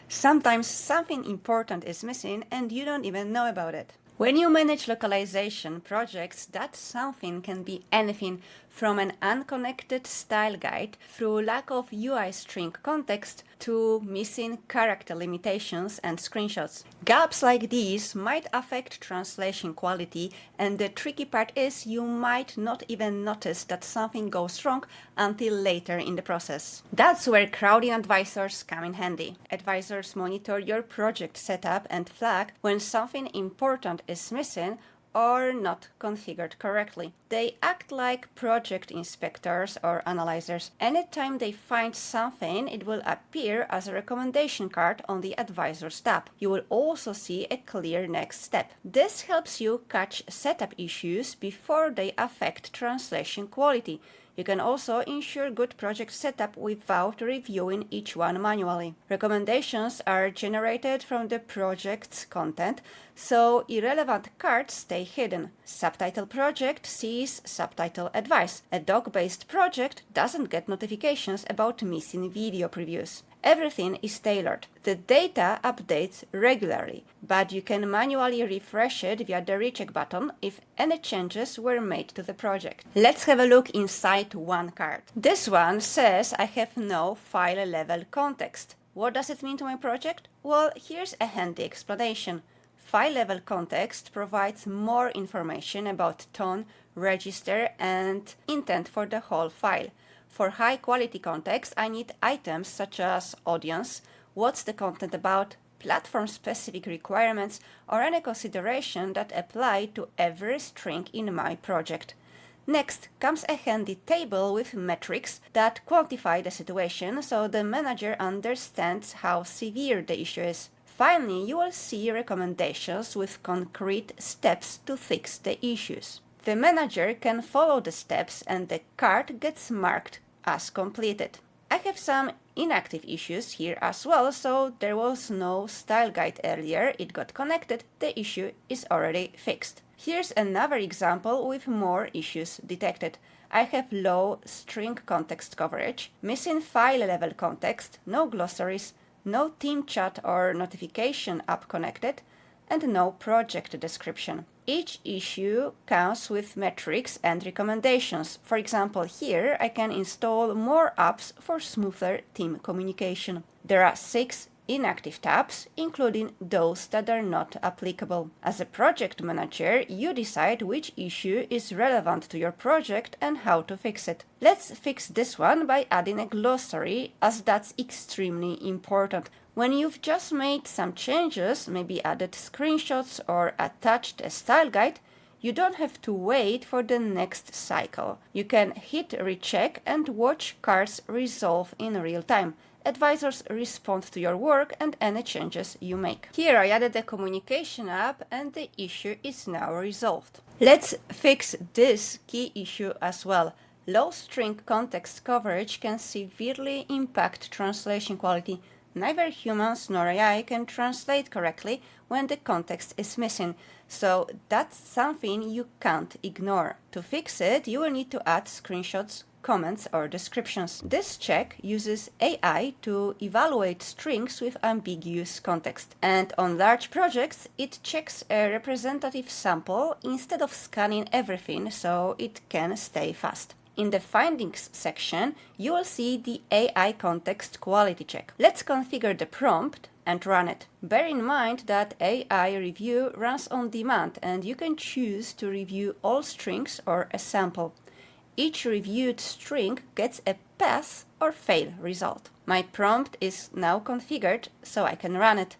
Sometimes something important is missing and you don't even know about it. When you manage localization projects, that something can be anything from an unconnected style guide through lack of UI string context to missing character limitations and screenshots. Gaps like these might affect translation quality, and the tricky part is you might not even notice that something goes wrong until later in the process. That's where Crowdin Advisors come in handy. Advisors monitor your project setup and flag when something important is missing or not configured correctly. They act like project inspectors or analyzers. Anytime they find something, it will appear as a recommendation card on the Advisors tab. You will also see a clear next step. This helps you catch setup issues before they affect translation quality. You can also ensure good project setup without reviewing each one manually. Recommendations are generated from the project's content, so irrelevant cards stay hidden. Subtitle project sees subtitle advice. A doc-based project doesn't get notifications about missing video previews. Everything is tailored. The data updates regularly, but you can manually refresh it via the recheck button if any changes were made to the project. Let's have a look inside one card. This one says I have no file level context. What does it mean to my project? Well, here's a handy explanation. File level context provides more information about tone, register, and intent for the whole file. For high-quality context, I need items such as audience, what's the content about, platform-specific requirements, or any consideration that apply to every string in my project. Next comes a handy table with metrics that quantify the situation so the manager understands how severe the issue is. Finally, you will see recommendations with concrete steps to fix the issues. The manager can follow the steps and the card gets marked as completed. I have some inactive issues here as well, so there was no style guide earlier, it got connected, the issue is already fixed. Here's another example with more issues detected. I have low string context coverage, missing file level context, no glossaries, no team chat or notification app connected, and no project description. Each issue comes with metrics and recommendations. For example, here I can install more apps for smoother team communication. There are 6 inactive tabs, including those that are not applicable. As a project manager, you decide which issue is relevant to your project and how to fix it. Let's fix this one by adding a glossary, as that's extremely important. When you've just made some changes, maybe added screenshots or attached a style guide, you don't have to wait for the next cycle. You can hit recheck and watch cards resolve in real time. Advisors respond to your work and any changes you make. Here I added a communication app and the issue is now resolved. Let's fix this key issue as well. Low string context coverage can severely impact translation quality. Neither humans nor AI can translate correctly when the context is missing, so that's something you can't ignore. To fix it, you will need to add screenshots, comments, or descriptions. This check uses AI to evaluate strings with ambiguous context, and on large projects, it checks a representative sample instead of scanning everything so it can stay fast. In the findings section, you will see the AI context quality check. Let's configure the prompt and run it. Bear in mind that AI review runs on demand and you can choose to review all strings or a sample. Each reviewed string gets a pass or fail result. My prompt is now configured so I can run it.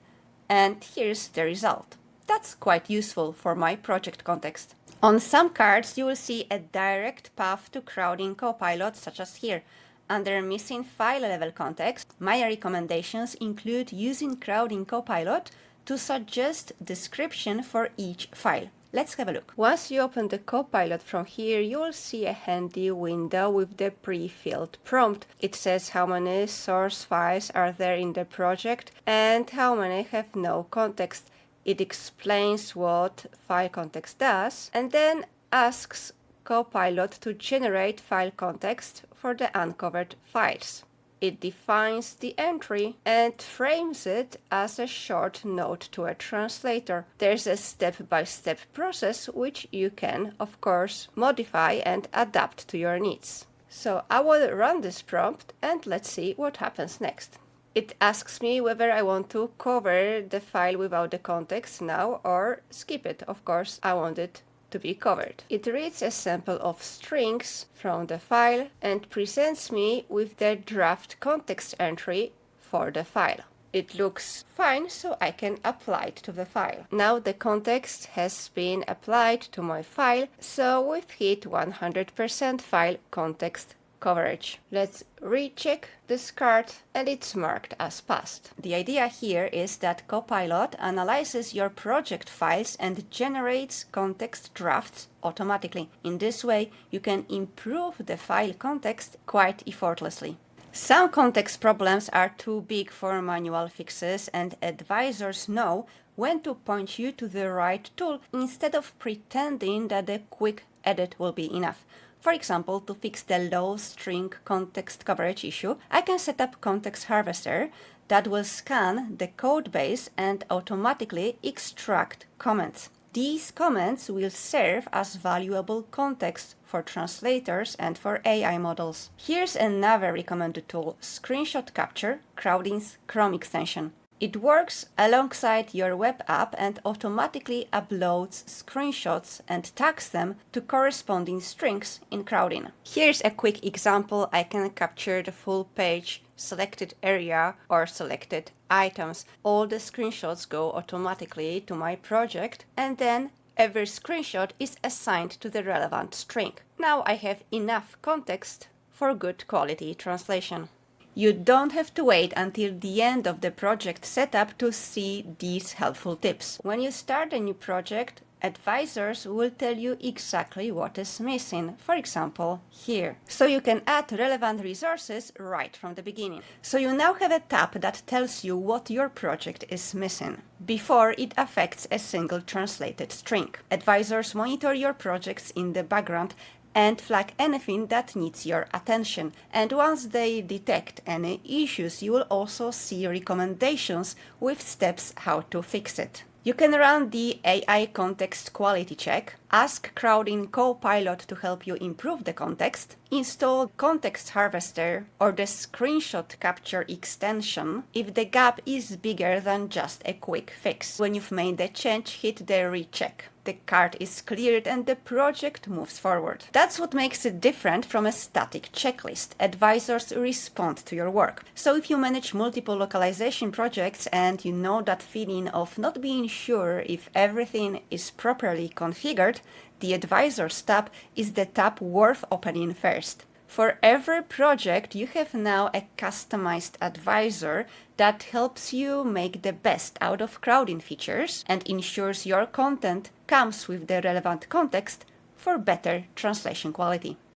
And here's the result. That's quite useful for my project context. On some cards, you will see a direct path to Crowdin Copilot, such as here. Under missing file level context, my recommendations include using Crowdin Copilot to suggest description for each file. Let's have a look. Once you open the Copilot from here, you will see a handy window with the pre-filled prompt. It says how many source files are there in the project and how many have no context. It explains what file context does and then asks Copilot to generate file context for the uncovered files. It defines the entry and frames it as a short note to a translator. There's a step-by-step process which you can, of course, modify and adapt to your needs. So I will run this prompt and let's see what happens next. It asks me whether I want to cover the file without the context now or skip it. Of course, I want it to be covered. It reads a sample of strings from the file and presents me with the draft context entry for the file. It looks fine, so I can apply it to the file. Now the context has been applied to my file, so we've hit 100% file context coverage. Let's recheck this card and it's marked as passed. The idea here is that Copilot analyzes your project files and generates context drafts automatically. In this way, you can improve the file context quite effortlessly. Some context problems are too big for manual fixes, and advisors know when to point you to the right tool instead of pretending that a quick edit will be enough. For example, to fix the low string context coverage issue, I can set up Context Harvester that will scan the code base and automatically extract comments. These comments will serve as valuable context for translators and for AI models. Here's another recommended tool, Screenshot Capture, Crowdin's Chrome extension. It works alongside your web app and automatically uploads screenshots and tags them to corresponding strings in Crowdin. Here's a quick example. I can capture the full page, selected area, or selected items. All the screenshots go automatically to my project, and then every screenshot is assigned to the relevant string. Now I have enough context for good quality translation. You don't have to wait until the end of the project setup to see these helpful tips. When you start a new project, advisors will tell you exactly what is missing, for example, here. So you can add relevant resources right from the beginning. So you now have a tab that tells you what your project is missing before it affects a single translated string. Advisors monitor your projects in the background and flag anything that needs your attention. And once they detect any issues, you will also see recommendations with steps how to fix it. You can run the AI context quality check, ask Crowdin Copilot to help you improve the context, install Context Harvester or the Screenshot Capture extension if the gap is bigger than just a quick fix. When you've made the change, hit the recheck. The card is cleared and the project moves forward. That's what makes it different from a static checklist. Advisors respond to your work. So if you manage multiple localization projects and you know that feeling of not being sure if everything is properly configured, the Advisors tab is the tab worth opening first. For every project, you have now a customized advisor that helps you make the best out of Crowdin features and ensures your content comes with the relevant context for better translation quality.